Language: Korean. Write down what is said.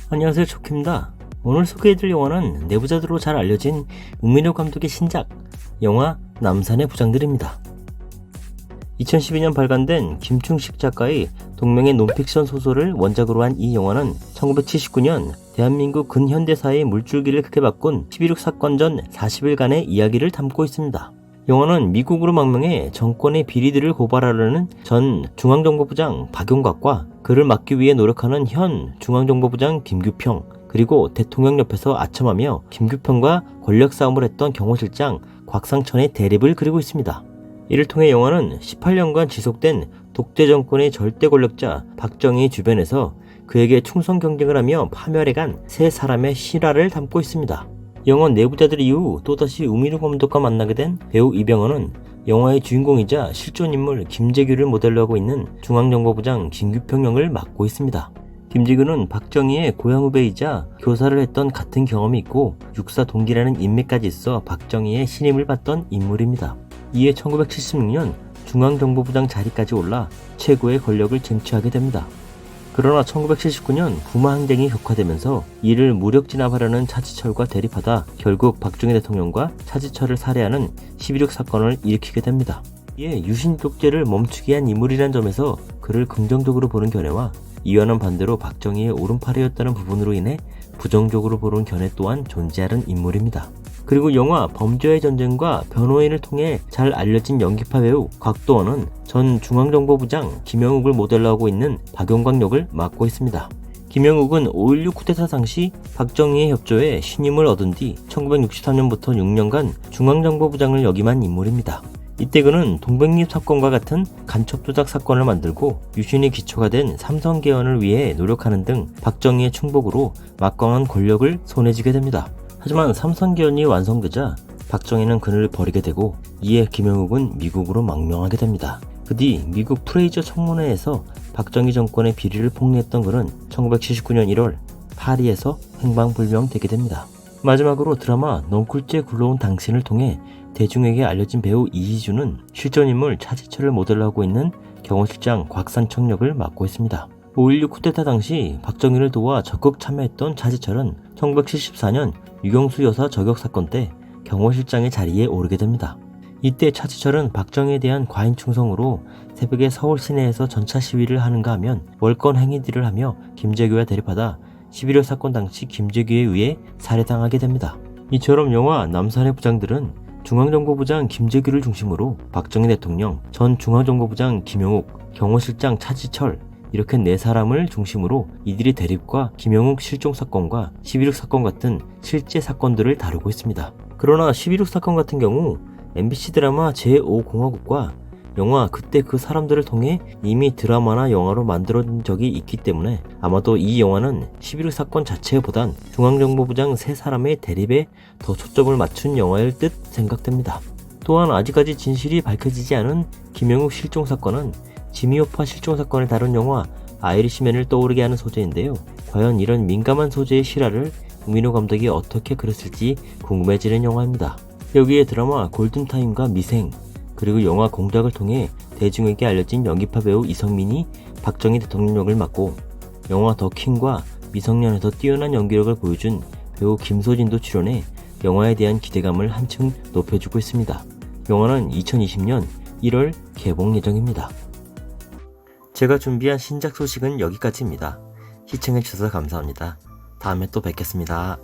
안녕하세요, 초키입니다. 오늘 소개해드릴 영화는 내부자들로 잘 알려진 우민호 감독의 신작 영화 남산의 부장들입니다. 2012년 발간된 김충식 작가의 동명의 논픽션 소설을 원작으로 한 이 영화는 1979년 대한민국 근현대사의 물줄기를 크게 바꾼 11.6 사건 전 40일간의 이야기를 담고 있습니다. 영화는 미국으로 망명해 정권의 비리들을 고발하려는 전 중앙정보부장 박용각과 그를 막기 위해 노력하는 현 중앙정보부장 김규평, 그리고 대통령 옆에서 아첨하며 김규평과 권력 싸움을 했던 경호실장 곽상천의 대립을 그리고 있습니다. 이를 통해 영화는 18년간 지속된 독재 정권의 절대 권력자 박정희 주변에서 그에게 충성 경쟁을 하며 파멸해간 세 사람의 실화를 담고 있습니다. 영화 내부자들 이후 또다시 우민우 감독과 만나게 된 배우 이병헌은 영화의 주인공이자 실존인물 김재규를 모델로 하고 있는 중앙정보부장 김규평 역을 맡고 있습니다. 김재규는 박정희의 고향 후배이자 교사를 했던 같은 경험이 있고 육사 동기라는 인맥까지 있어 박정희의 신임을 받던 인물입니다. 이에 1976년 중앙정보부장 자리까지 올라 최고의 권력을 쟁취하게 됩니다. 그러나 1979년 부마 항쟁이 격화되면서 이를 무력 진압하려는 차지철과 대립하다 결국 박정희 대통령과 차지철을 살해하는 11.6 사건을 일으키게 됩니다. 이에 유신 독재를 멈추게 한 인물이란 점에서 그를 긍정적으로 보는 견해와 이와는 반대로 박정희의 오른팔이었다는 부분으로 인해 부정적으로 보는 견해 또한 존재하는 인물입니다. 그리고 영화 범죄와의 전쟁과 변호인을 통해 잘 알려진 연기파 배우 곽도원은 전 중앙정보부장 김영욱을 모델로 하고 있는 박용광 역을 맡고 있습니다. 김영욱은 5.16 쿠데타 당시 박정희의 협조에 신임을 얻은 뒤 1963년부터 6년간 중앙정보부장을 역임한 인물입니다. 이때 그는 동백잎 사건과 같은 간첩 조작 사건을 만들고 유신이 기초가 된 삼성 개헌을 위해 노력하는 등 박정희의 충복으로 막강한 권력을 손에 쥐게 됩니다. 하지만 삼성 개헌이 완성되자 박정희는 그를 버리게 되고 이에 김영욱은 미국으로 망명하게 됩니다. 그 뒤 미국 프레이저 청문회에서 박정희 정권의 비리를 폭로했던 그는 1979년 1월 파리에서 행방불명되게 됩니다. 마지막으로 드라마 넝쿨째 굴러온 당신을 통해 대중에게 알려진 배우 이희준은 실존인물 차지철을 모델로 하고 있는 경호실장 곽상천 역을 맡고 있습니다. 5.16 쿠데타 당시 박정희를 도와 적극 참여했던 차지철은 1974년 유경수 여사 저격 사건 때 경호실장의 자리에 오르게 됩니다. 이때 차지철은 박정희에 대한 과잉 충성으로 새벽에 서울 시내에서 전차 시위를 하는가 하면 월권 행위들을 하며 김재규와 대립하다 11.6 사건 당시 김재규에 의해 살해당하게 됩니다. 이처럼 영화 남산의 부장들은 중앙정보부장 김재규를 중심으로 박정희 대통령, 전 중앙정보부장 김영욱, 경호실장 차지철 이렇게 네 사람을 중심으로 이들의 대립과 김영욱 실종 사건과 11.6 사건 같은 실제 사건들을 다루고 있습니다. 그러나 11.6 사건 같은 경우 MBC 드라마 제5공화국과 영화 그때 그 사람들을 통해 이미 드라마나 영화로 만들어진 적이 있기 때문에 아마도 이 영화는 11.6 사건 자체보단 중앙정보부장 세 사람의 대립에 더 초점을 맞춘 영화일 듯 생각됩니다. 또한 아직까지 진실이 밝혀지지 않은 김영욱 실종 사건은 지미호파 실종 사건을 다룬 영화 아이리시맨을 떠오르게 하는 소재인데요. 과연 이런 민감한 소재의 실화를 우민호 감독이 어떻게 그렸을지 궁금해지는 영화입니다. 여기에 드라마 골든타임과 미생, 그리고 영화 공작을 통해 대중에게 알려진 연기파 배우 이성민이 박정희 대통령 역을 맡고 영화 더킹과 미성년에서 뛰어난 연기력을 보여준 배우 김소진도 출연해 영화에 대한 기대감을 한층 높여주고 있습니다. 영화는 2020년 1월 개봉 예정입니다. 제가 준비한 신작 소식은 여기까지입니다. 시청해주셔서 감사합니다. 다음에 또 뵙겠습니다.